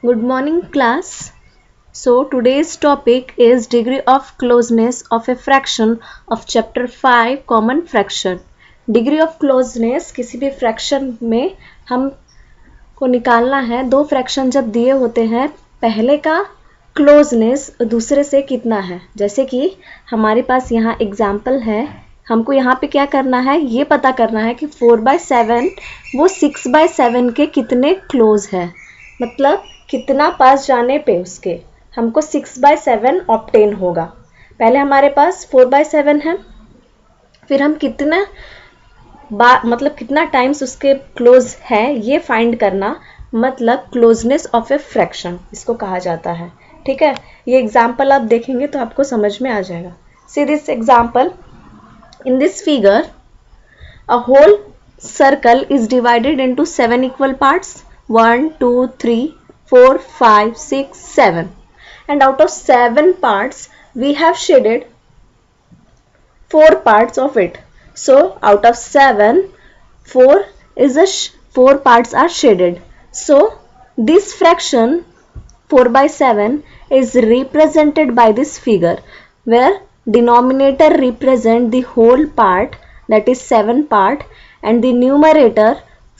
Good morning, class. So, today's topic is degree of closeness of a fraction of chapter 5 common fraction. Degree of closeness किसी भी fraction में हम को निकालना है. दो फ्रैक्शन जब दिए होते हैं, पहले का क्लोजनेस दूसरे से कितना है. जैसे कि हमारे पास यहाँ एग्जाम्पल है, हमको यहाँ पे क्या करना है, ये पता करना है कि 4/7 वो 6/7 के कितने क्लोज है, मतलब कितना पास जाने पे उसके हमको 6/7 ऑब्टेन होगा. पहले हमारे पास 4/7 है, फिर हम कितना मतलब कितना टाइम्स उसके क्लोज है ये फाइंड करना, मतलब क्लोजनेस ऑफ ए फ्रैक्शन इसको कहा जाता है. ठीक है, ये एग्जाम्पल आप देखेंगे तो आपको समझ में आ जाएगा. See this example. In this figure a whole circle is divided into 7 equal parts. 1 2 3 4 5 6 7, and out of 7 parts we have shaded 4 parts of it. So out of 7, 4 parts are shaded. So this fraction 4/7 is represented by this figure, where denominator represent the whole part, that is 7 part, and the numerator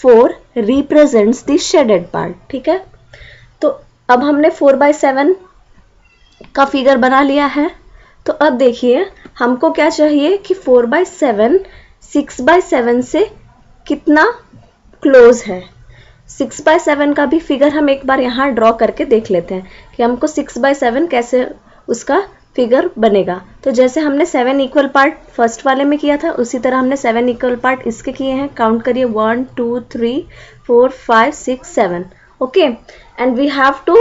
4 represents the shaded part. ठीक है, तो अब हमने 4/7 का figure बना लिया है. तो अब देखिए हमको क्या चाहिए कि 4/7 6/7 से कितना क्लोज है. 6/7 का भी फिगर हम एक बार यहाँ ड्रॉ करके देख लेते हैं कि हमको 6/7 कैसे उसका फिगर बनेगा. तो जैसे हमने 7 इक्वल पार्ट फर्स्ट वाले में किया था, उसी तरह हमने 7 इक्वल पार्ट इसके किए हैं. काउंट करिए 1 2 3 4 5 6 7. Okay, and we have to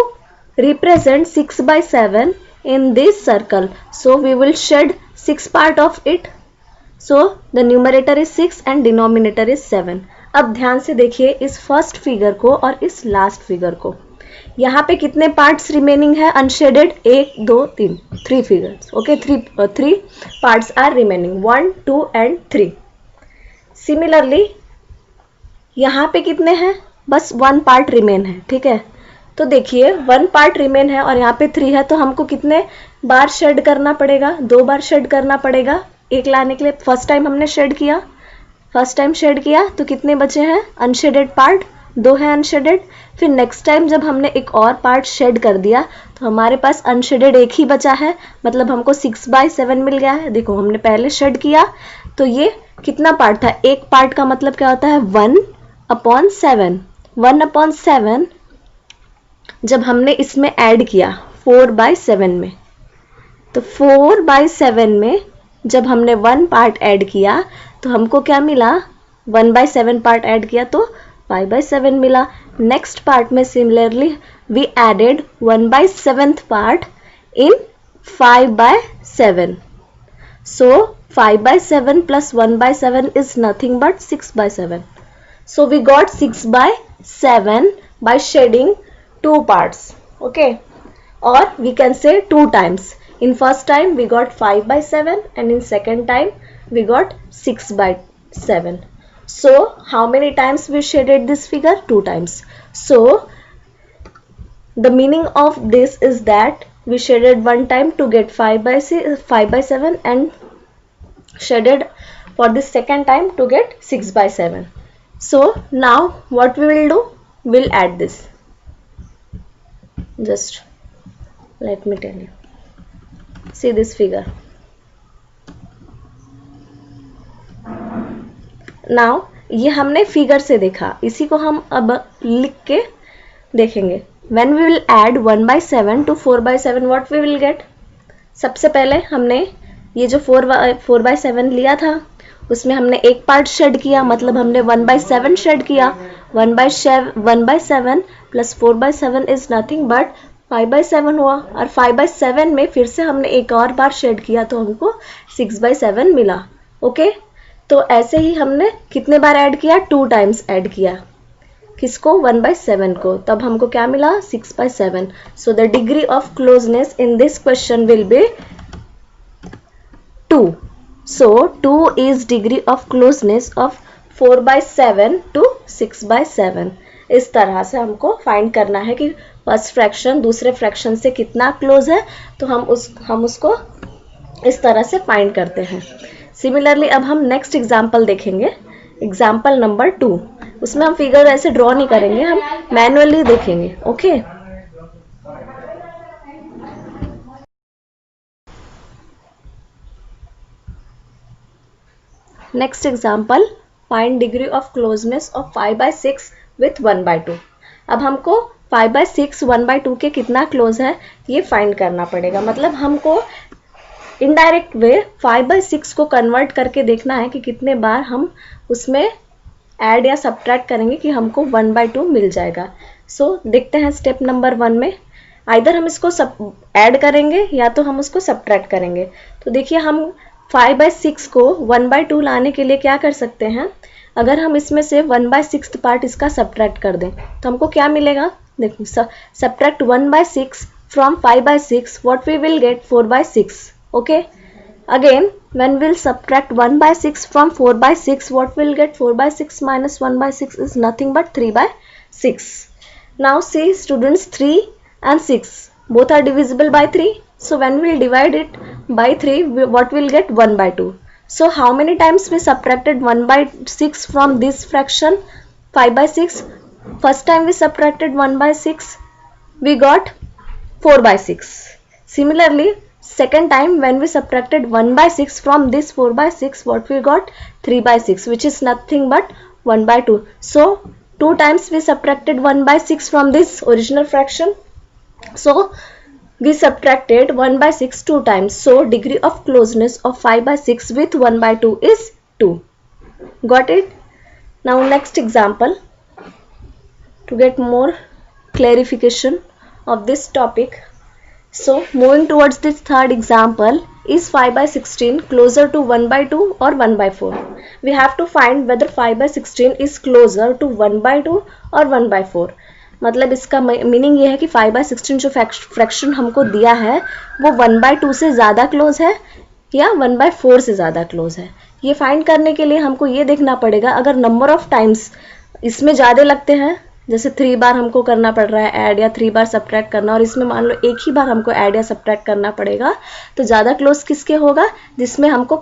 represent 6/7 in this circle, so we will shed 6 part of it, so the numerator is 6 and denominator is 7. अब ध्यान से देखिए इस फर्स्ट फिगर को और इस लास्ट फिगर को. यहाँ पे कितने पार्ट्स रिमेनिंग है unshaded? 1 2 3, 3 figures. Okay, 3 parts are remaining, 1 2 and 3. Similarly यहाँ पे कितने हैं? बस 1 पार्ट रिमेन है. ठीक है, तो देखिए 1 पार्ट रिमेन है और यहाँ पे 3 है, तो हमको कितने बार शेड करना पड़ेगा? 2 बार शेड करना पड़ेगा एक लाने के लिए. फर्स्ट टाइम हमने शेड किया, तो कितने बचे हैं अनशेडेड पार्ट? 2 है अनशेडेड. फिर नेक्स्ट टाइम जब हमने एक और पार्ट शेड कर दिया तो हमारे पास अनशेडेड एक ही बचा है, मतलब हमको 6/7 मिल गया है. देखो हमने पहले शेड किया तो ये कितना पार्ट था? एक पार्ट का मतलब क्या होता है? 1/7. 1/7 जब हमने इसमें ऐड किया 4/7 में, तो 4/7 में जब हमने 1 पार्ट ऐड किया तो हमको क्या मिला? 1/7 पार्ट ऐड किया तो 5/7 मिला. नेक्स्ट पार्ट में similarly we added 1/7 part in 5/7. So 5/7 plus 1/7 is nothing but 6/7. So we got 6/7 by shading 2 parts. Okay, or we can say 2 times. In first time we got 5/7 and in second time we got 6/7. So how many times we shaded this figure? 2 times. So the meaning of this is that we shaded 1 time to get 5/7 and shaded for the second time to get 6/7. So now what we will do? We'll add this. Just let me tell you. See this figure. Now ये हमने figure से देखा, इसी को हम अब लिख के देखेंगे. When we will add 1/7 to 4/7, what we will get? सबसे पहले हमने ये जो 4/7 लिया था उसमें हमने एक पार्ट शेड किया, मतलब हमने 1/7 शेड किया. 1/7 प्लस 4/7 इज नथिंग बट 5/7 हुआ, और 5/7 में फिर से हमने एक और बार शेड किया तो हमको 6/7 मिला. ओके, तो ऐसे ही हमने कितने बार ऐड किया? 2 टाइम्स ऐड किया. किसको? 1/7 को. तब हमको क्या मिला? 6/7. So the degree of closeness in this question will be 2. So 2 is degree of closeness of 4/7 to 6/7. इस तरह से हमको फाइंड करना है कि फर्स्ट फ्रैक्शन दूसरे फ्रैक्शन से कितना क्लोज है, तो हम उसको इस तरह से फाइंड करते हैं। सिमिलरली अब हम नेक्स्ट एग्जाम्पल देखेंगे, एग्जाम्पल नंबर 2। उसमें हम फिगर ऐसे ड्रॉ नहीं करेंगे, हम मैनुअली देखेंगे। Okay, next example, find degree of closeness of 5/6 with 1/2। अब हमको 5/6 1/2 के कितना क्लोज है ये फाइंड करना पड़ेगा। मतलब हमको इनडायरेक्ट वे 5/6 को कन्वर्ट करके देखना है कि कितने बार हम उसमें ऐड या सब्ट्रैक्ट करेंगे कि हमको 1/2 मिल जाएगा। सो देखते हैं स्टेप नंबर 1 में, आइदर हम इसको ऐड करेंगे या तो हम उसको सब्ट्रैक्ट करेंगे। तो देखिए हम 5/6 को 1/2 लाने के लिए क्या कर सकते हैं, अगर हम इसमें से 1/6 पार्ट इसका सब्ट्रैक्ट कर दें तो हमको क्या मिलेगा। देखो, subtract 1/6 from 5/6, what we will get 4/6। Okay, again when we'll subtract 1/6 from 4/6, what we'll get 4/6 minus 1/6 is nothing but 3/6. Now see students, 3 and 6 both are divisible by 3, so when we'll divide it by 3, what we'll get 1/2. So how many times we subtracted 1/6 from this fraction 5/6? First time we subtracted 1/6, we got 4/6. Similarly, second time when we subtracted 1/6 from this 4/6, what we got 3/6, which is nothing but 1/2. So 2 times we subtracted 1/6 from this original fraction, so we subtracted 1/6 2 times. So degree of closeness of 5/6 with 1/2 is 2. Got it? Now next example, to get more clarification of this topic. So moving towards this third example, is 5/16 closer to 1/2 or 1/4? We have to find whether 5/16 is closer to 1/2 or 1/4. मतलब इसका meaning ये है कि 5/16 जो fraction हमको दिया है वो 1/2 से ज़्यादा क्लोज है या 1/4 से ज़्यादा क्लोज है। ये फाइंड करने के लिए हमको ये देखना पड़ेगा, अगर नंबर ऑफ टाइम्स इसमें ज़्यादा लगते हैं, जैसे 3 बार हमको करना पड़ रहा है ऐड या 3 बार सब्ट्रैक्ट करना, और इसमें मान लो एक ही बार हमको ऐड या सब्ट्रैक्ट करना पड़ेगा, तो ज़्यादा क्लोज किसके होगा, जिसमें हमको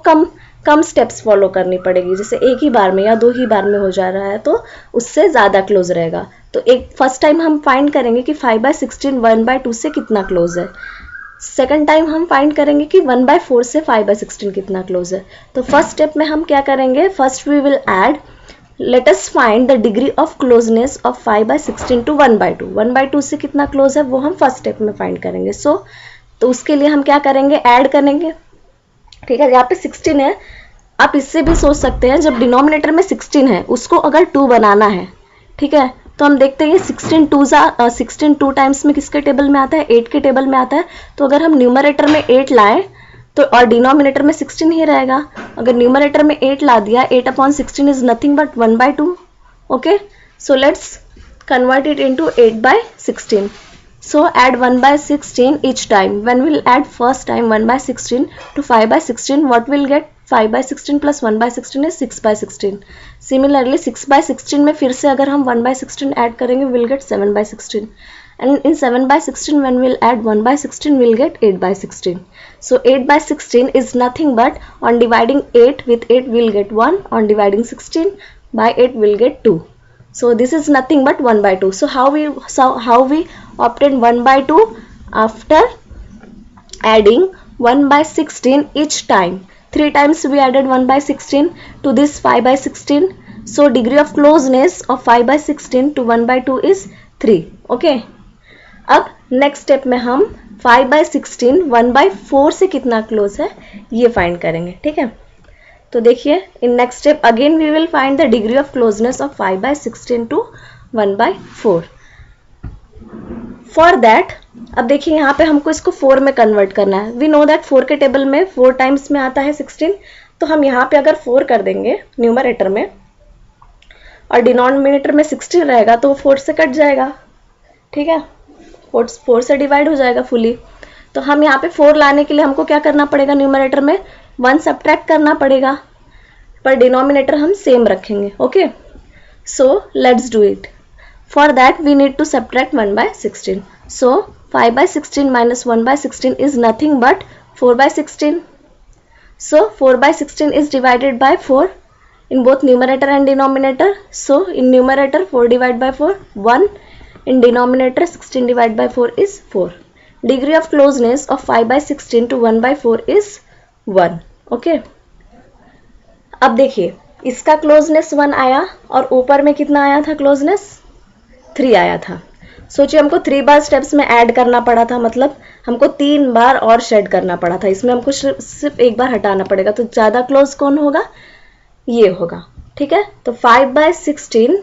कम स्टेप्स फॉलो करनी पड़ेगी। जैसे एक ही बार में या 2 ही बार में हो जा रहा है तो उससे ज़्यादा क्लोज रहेगा। तो एक फर्स्ट टाइम हम फाइंड करेंगे कि 5/16 1/2 से कितना क्लोज है। सेकेंड टाइम हम फाइंड करेंगे कि 1/4 से 5/16 कितना क्लोज है। तो फर्स्ट स्टेप में हम क्या करेंगे, first we will add, let us find the degree of closeness of 5/16 to 1/2. 1/2 से कितना क्लोज है वो हम फर्स्ट स्टेप में फाइंड करेंगे। तो उसके लिए हम क्या करेंगे, ऐड करेंगे। ठीक है, यहाँ पे 16 है, आप इससे भी सोच सकते हैं, जब डिनोमिनेटर में 16 है उसको अगर 2 बनाना है, ठीक है, तो हम देखते हैं 16 2 टाइम्स में किसके टेबल में आता है, 8 के टेबल में आता है। तो अगर हम न्यूमरेटर में 8 लाएं तो और डिनोमिनेटर में 16 ही रहेगा। अगर न्यूमरेटर में 8 ला दिया, 8/16 is nothing but 1/2। Okay, so let's convert it into 8/16. So add 1/16 each time. When we'll add first time 1/16 to 5/16, what we'll get, 5/16 plus 1/16 is 6/16. Similarly 6/16 में फिर से अगर हम 1/16 ऐड करेंगे, we'll get 7/16. And in 7/16 when we'll add 1/16, we'll get 8/16. So 8/16 is nothing but, on dividing 8 with 8 we'll get 1, on dividing 16 by 8 we'll get 2. So this is nothing but 1/2. So how we obtain 1/2? After adding 1/16 each time. 3 times we added 1/16 to this 5/16. So degree of closeness of 5/16 to 1/2 is 3. Okay. अब next step में हम 5/16 1/4 से कितना close है ये find करेंगे। ठीक है, तो देखिए in next step again we will find the degree of closeness of 5/16 to 1/4। For that अब देखिए यहाँ पे हमको इसको 4 में कन्वर्ट करना है। वी नो दैट 4 के टेबल में 4 टाइम्स में आता है 16, तो हम यहाँ पे अगर 4 कर देंगे न्यूमरेटर में और डिनोमिनेटर में 16 रहेगा तो वो 4 से कट जाएगा। ठीक है, 4 से डिवाइड हो जाएगा फुली। तो हम यहाँ पे 4 लाने के लिए हमको क्या करना पड़ेगा, न्यूमरेटर में 1 सब्ट्रैक्ट करना पड़ेगा, पर डिनोमिनेटर हम सेम रखेंगे। Okay, so let's do it. For that we need to subtract 1 by 16. So 5 by 16 minus 1 by 16 is nothing but 4 by 16. So 4 by 16 is divided by 4 in both numerator and denominator. So in numerator 4 divided by 4 1, in denominator 16 divided by 4 is 4. Degree of closeness of 5 by 16 to 1 by 4 is 1. Okay. अब देखिए इसका closeness 1 आया और ऊपर में कितना आया था क्लोजनेस 3 आया था. सोचिए हमको 3 बार स्टेप्स में ऐड करना पड़ा था, मतलब हमको 3 बार और शेड करना पड़ा था. इसमें हमको सिर्फ एक बार हटाना पड़ेगा. तो ज़्यादा क्लोज कौन होगा? ये होगा. ठीक है. तो 5 by 16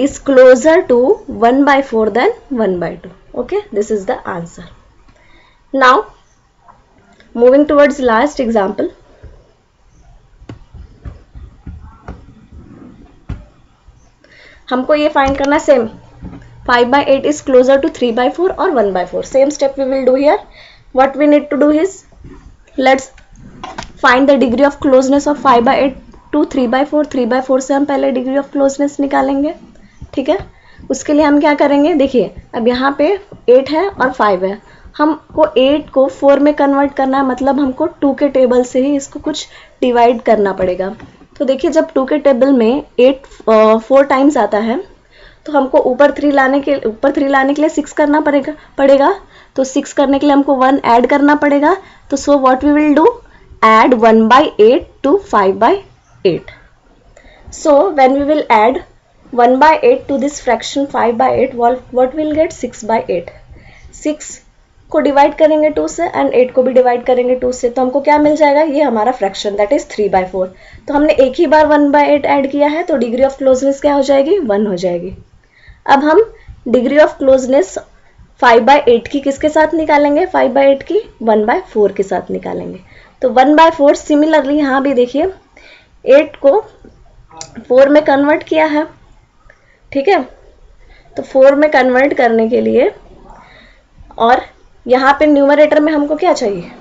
is closer to 1 by 4 than 1 by 2. Okay, this is the answer. Now moving towards last example. हमको ये फाइंड करना same 5 by 8 is closer to 3 by 4 or 1 by 4. Same step we will do here. What we need to do is let's find the degree of closeness of 5 by 8 to 3 by 4. 3 by 4 से हम पहले degree of closeness निकालेंगे. ठीक है. उसके लिए हम क्या करेंगे? देखिए अब यहाँ पे 8 है और 5 है. हमको 8 को 4 में कन्वर्ट करना है, मतलब हमको 2 के टेबल से ही इसको कुछ डिवाइड करना पड़ेगा. तो देखिए जब 2 के टेबल में 8 4 टाइम्स आता है तो हमको ऊपर 3 लाने के लिए 6 करना पड़ेगा. तो 6 करने के लिए हमको 1 ऐड करना पड़ेगा. तो so what we will do, add 1 by 8 to 5 by 8. So when we will add 1 by 8 to this fraction 5 by 8, what will get 6 by 8. 6 को डिवाइड करेंगे 2 से एंड 8 को भी डिवाइड करेंगे 2 से, तो हमको क्या मिल जाएगा? ये हमारा फ्रैक्शन दैट इज 3 by 4. तो हमने एक ही बार 1 by 8 ऐड किया है तो डिग्री ऑफ क्लोजनेस क्या हो जाएगी? 1 हो जाएगी. अब हम डिग्री ऑफ क्लोजनेस 5 by 8 की किसके साथ निकालेंगे? 5 by 8 की 1 by 4 के साथ निकालेंगे. तो 1 by 4 सिमिलरली यहाँ भी देखिए 8 को 4 में कन्वर्ट किया है. ठीक है. तो 4 में कन्वर्ट करने के लिए, और यहाँ पे न्यूमरेटर में हमको क्या चाहिए?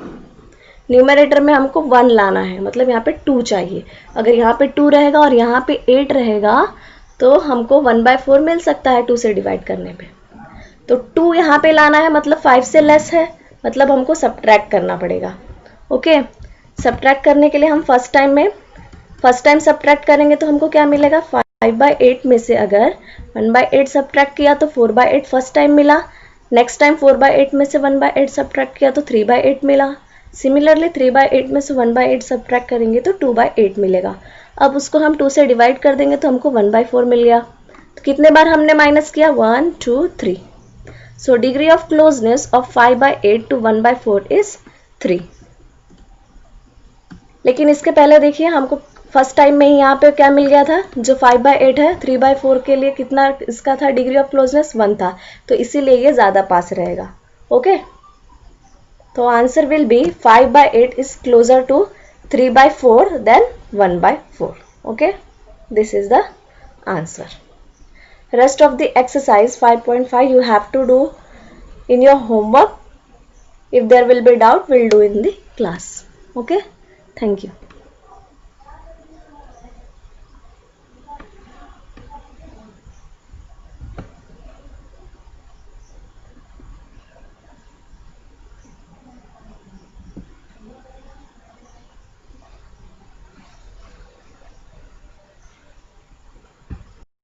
न्यूमरेटर में हमको 1 लाना है, मतलब यहाँ पे 2 चाहिए. अगर यहाँ पे 2 रहेगा और यहाँ पे 8 रहेगा तो हमको 1 by 4 मिल सकता है 2 से डिवाइड करने पे. तो 2 यहाँ पे लाना है, मतलब 5 से लेस है, मतलब हमको सब्ट्रैक्ट करना पड़ेगा. ओके. सब्ट्रैक्ट करने के लिए हम फर्स्ट टाइम सब्ट्रैक्ट करेंगे तो हमको क्या मिलेगा? 5 by 8 में से अगर 1 by 8 सब्ट्रैक्ट किया तो 4 by 8 फर्स्ट टाइम मिला. नेक्स्ट टाइम 4 by 8 में से 1 by 8 सब्ट्रैक्ट किया तो 3 by 8 मिला. सिमिलरली 3 by 8 में से 1 by 8 सब्ट्रैक्ट करेंगे तो 2 by 8 मिलेगा. अब उसको हम 2 से डिवाइड कर देंगे तो हमको 1 by 4 मिल गया. तो कितने बार हमने माइनस किया? 1 2 3. So degree of closeness of 5 by 8 to 1 by 4 is 3. लेकिन इसके पहले देखिए हमको फर्स्ट टाइम में ही यहाँ पे क्या मिल गया था? जो 5 by 8 है 3 by 4 के लिए कितना इसका था? डिग्री ऑफ क्लोजनेस 1 था, तो इसीलिए ये ज़्यादा पास रहेगा. ओके. तो answer will be 5 by 8 is closer to 3 by 4 than 1 by 4. Okay. This is the answer. Rest of the exercise 5.5 you have to do in your homework. If there will be doubt, we'll do in the class. Okay. Thank you.